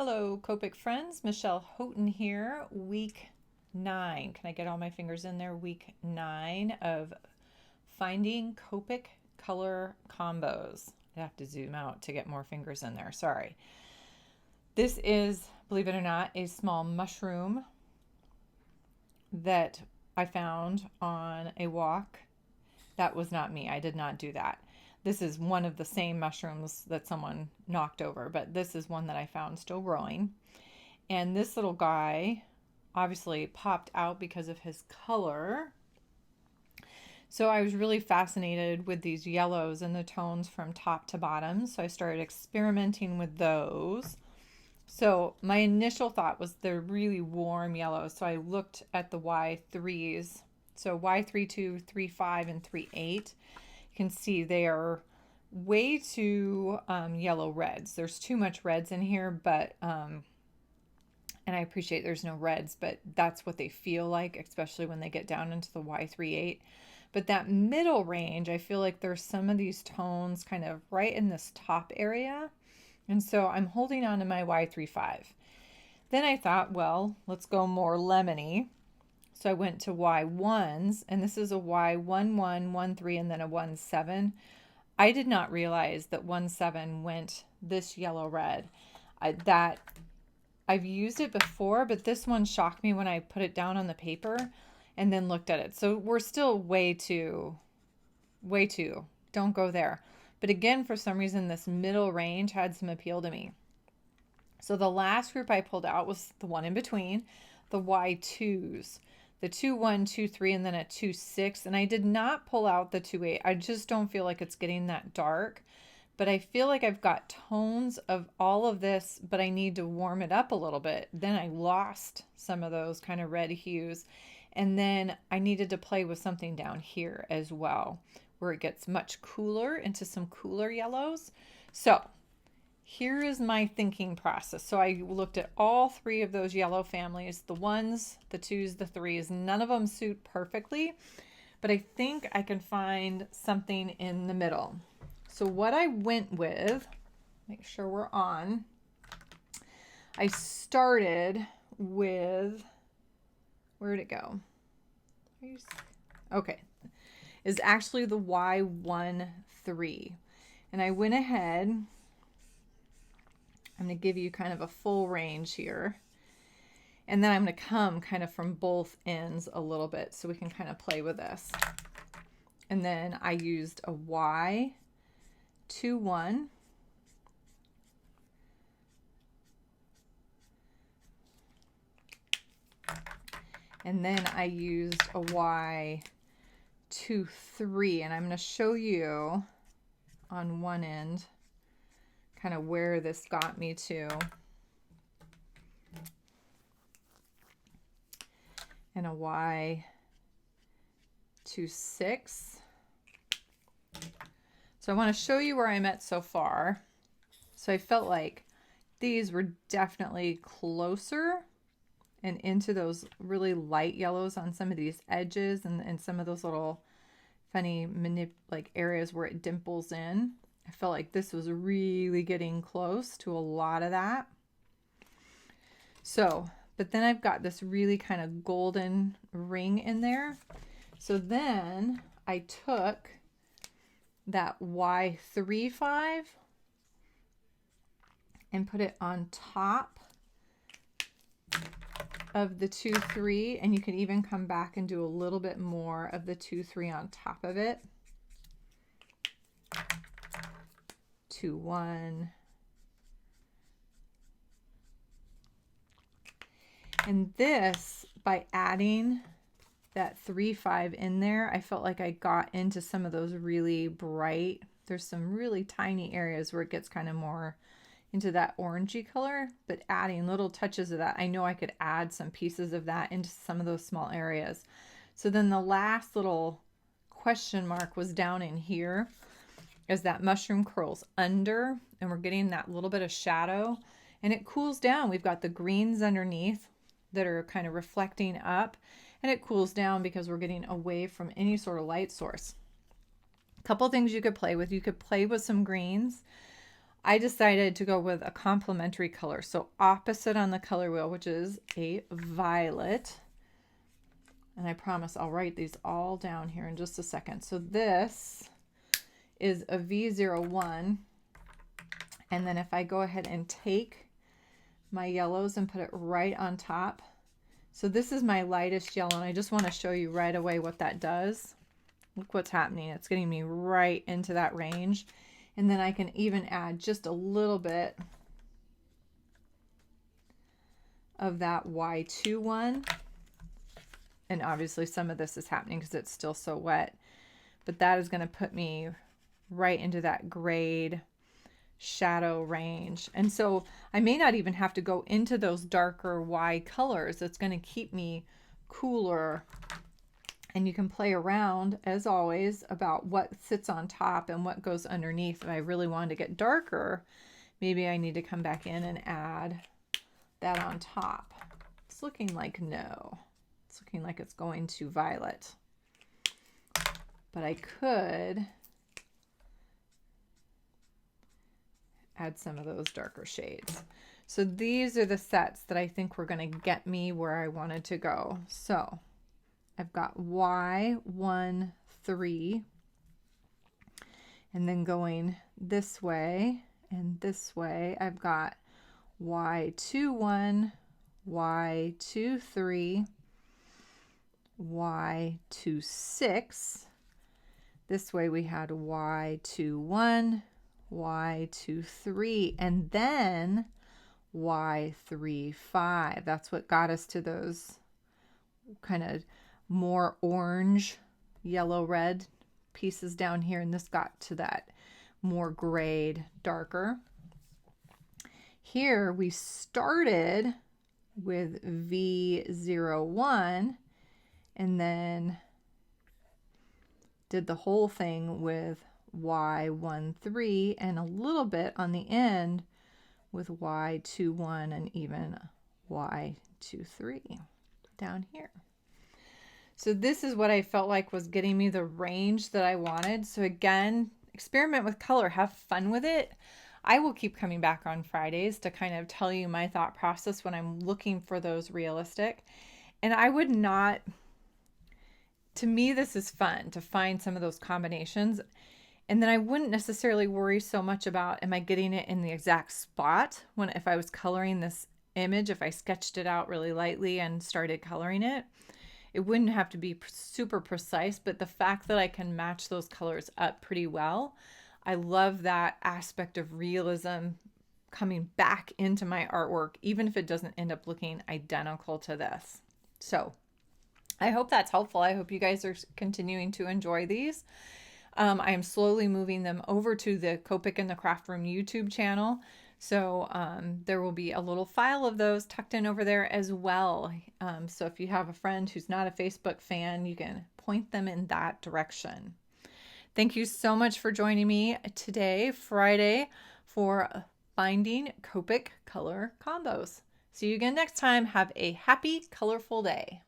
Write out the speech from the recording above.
Hello, Copic friends. Michelle Houghton here. Week 9. Can I get all my fingers in there? Week 9 of finding Copic color combos. I have to zoom out to get more fingers in there. Sorry. This is, believe it or not, a small mushroom that I found on a walk. That was not me. I did not do that. This is one of the same mushrooms that someone knocked over, but this is one that I found still growing. And this little guy obviously popped out because of his color. So I was really fascinated with these yellows and the tones from top to bottom. So I started experimenting with those. So my initial thought was they're really warm yellows. So I looked at the Y3s. So Y32, 35, and 38. You can see they are way too yellow reds. There's too much reds in here, but and I appreciate there's no reds, but that's what they feel like, especially when they get down into the Y38. But that middle range, I feel like there's some of these tones kind of right in this top area. And so I'm holding on to my Y35. Then I thought, well, let's go more lemony. So I went to Y1s, and this is a Y11, 13, and then a 17. I did not realize that 17 went this yellow red. I've used it before, but this one shocked me when I put it down on the paper and then looked at it. So we're still way too, don't go there. But again, for some reason, this middle range had some appeal to me. So the last group I pulled out was the one in between, the Y2s. The 2-1, 2-3, and then a 2-6. And I did not pull out the 2-8. I just don't feel like it's getting that dark. But I feel like I've got tones of all of this, but I need to warm it up a little bit. Then I lost some of those kind of red hues. And then I needed to play with something down here as well, where it gets much cooler into some cooler yellows. So here is my thinking process. So I looked at all three of those yellow families, the 1s, the 2s, the 3s. None of them suit perfectly, but I think I can find something in the middle. So what I went with, make sure we're on, I started with, where'd it go? Okay, is actually the Y13. And I went ahead, I'm going to give you kind of a full range here. And then I'm going to come kind of from both ends a little bit so we can kind of play with this. And then I used a Y21. And then I used a Y23. And I'm going to show you on one end kind of where this got me to. And a Y26. So I want to show you where I'm at so far. So I felt like these were definitely closer and into those really light yellows on some of these edges and some of those little funny like areas where it dimples in. I felt like this was really getting close to a lot of that. So, but then I've got this really kind of golden ring in there. So then I took that Y35 and put it on top of the 2-3, and you can even come back and do a little bit more of the 2-3 on top of it. 2-1. And this, by adding that 3-5 in there, I felt like I got into some of those really bright, there's some really tiny areas where it gets kind of more into that orangey color, but adding little touches of that, I know I could add some pieces of that into some of those small areas. So then the last little question mark was down in here as that mushroom curls under, and we're getting that little bit of shadow, and it cools down. We've got the greens underneath that are kind of reflecting up, and it cools down because we're getting away from any sort of light source. A couple things you could play with. You could play with some greens. I decided to go with a complementary color. So opposite on the color wheel, which is a violet. And I promise I'll write these all down here in just a second. So this is a V01. And then if I go ahead and take my yellows and put it right on top. So this is my lightest yellow, and I just want to show you right away what that does. Look what's happening. It's getting me right into that range. And then I can even add just a little bit of that Y21. And obviously some of this is happening because it's still so wet. But that is going to put me right into that grade shadow range. And so I may not even have to go into those darker Y colors. It's going to keep me cooler. And you can play around, as always, about what sits on top and what goes underneath. If I really wanted to get darker, maybe I need to come back in and add that on top. It's looking like no. It's looking like it's going to violet. But I could add some of those darker shades. So these are the sets that I think were going to get me where I wanted to go. So I've got Y13, and then going this way and this way, I've got Y21, Y23, Y26. This way we had Y21, Y23, and then Y35. That's what got us to those kind of more orange, yellow, red pieces down here, and this got to that more grayed, darker. Here we started with V01 and then did the whole thing with Y13 and a little bit on the end with Y21 and even Y23 down here. So this is what I felt like was getting me the range that I wanted. So again, experiment with color, have fun with it. I will keep coming back on Fridays to kind of tell you my thought process when I'm looking for those realistic. And I would not, to me, this is fun to find some of those combinations. And then I wouldn't necessarily worry so much about, am I getting it in the exact spot when, if I was coloring this image, if I sketched it out really lightly and started coloring it. It wouldn't have to be super precise, but the fact that I can match those colors up pretty well, I love that aspect of realism coming back into my artwork, even if it doesn't end up looking identical to this. So I hope that's helpful. I hope you guys are continuing to enjoy these. I am slowly moving them over to the Copic in the Craft Room YouTube channel. So there will be a little file of those tucked in over there as well. So if you have a friend who's not a Facebook fan, you can point them in that direction. Thank you so much for joining me today, Friday, for finding Copic color combos. See you again next time. Have a happy, colorful day.